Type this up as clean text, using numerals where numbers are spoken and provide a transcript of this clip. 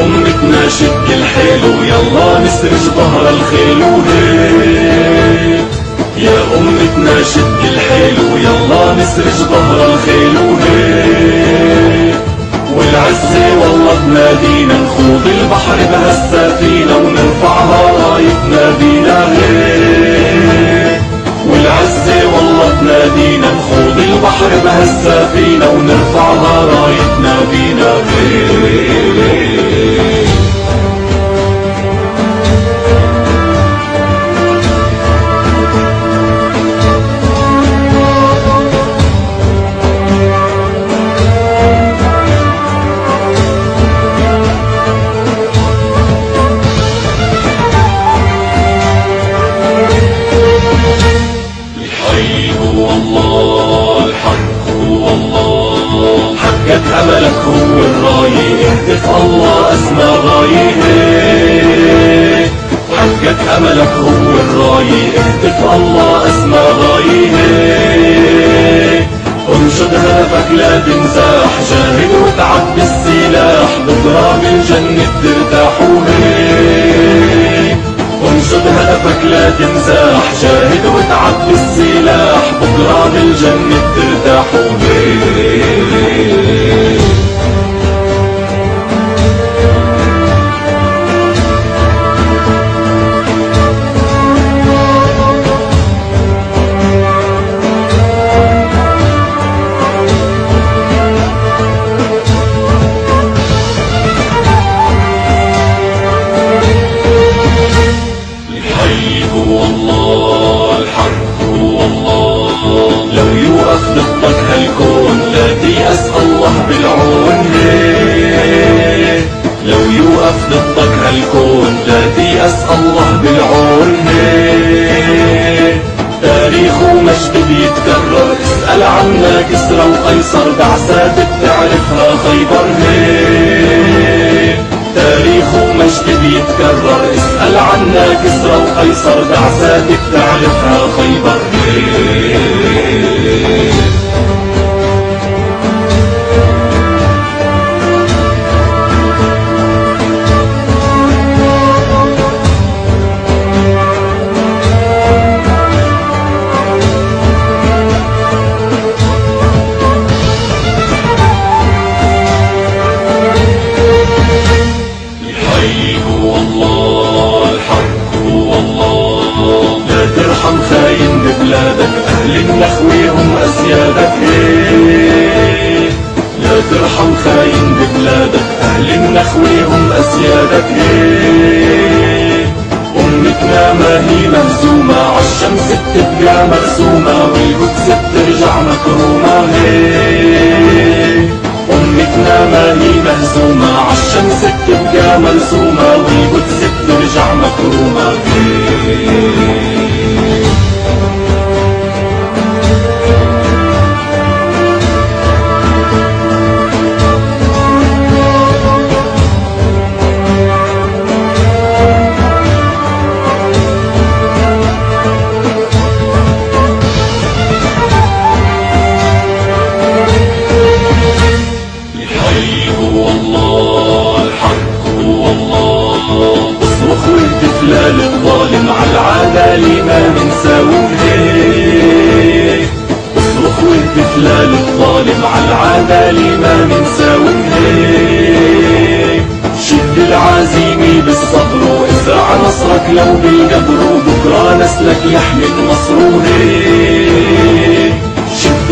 أمتنا شد الحيل ويلا نسرج ظهر الخيل وهيك. يا أمتنا شد الحيل ويلا نسرج ظهر الخيل وهيك. والعزة والله تنادينا نخوض البحر بهالسفينة ونرفعها رايتنا بينا هيك. والعزة والله تنادينا نخوض البحر بهالسفينة ونرفعها رايتنا بينا هيك. حقق أملك هو الراية اهتف الله أسمى غاية. حقق أملك هو الراية اهتف الله أسمى غاية. انشد هدفك لا تنزاح جاهد وتعب بالسلاح بكرة بالجنة ترتاح وهيك. انشد هدفك لا تنزاح جاهد وتعب بالسلاح بكرة بالجنة ترتاح وهيك. لو يوقف ضدك هالكون لا تيأس الله بالعون. لو يوقف ضدك هالكون لا تيأس الله بالعون. تاريخ ومجد بيتكرر اسأل عنا كسرى وقيصر بعثات بتعرفها خيبر. تاريخ ومجد بيتكرر اسأل عنا كسرى وقيصر بعثات بتعرفها خيبر. ترحم خاين ببلادك أهل النخوة هم أسيادك. لا ترحم خاين ببلادك أهل النخوة هم أسيادك. أمتنا ما هي مهزومة عالشمس بتبقى مرسومة والقدس بترجع مكرومة. أمتنا ما هي مهزومة عالشمس بتبقى مرسومة والقدس بترجع مكرومة. اصرخ واهتف للظالم عالعدالة ما منساوم هيك. اصرخ واهتف للظالم عالعدالة ما منساوم هيك. شد العزيمة بالصبر وازرع نصرك لو بالقبر وبكرة نسلك يحمل نصره هيك. شد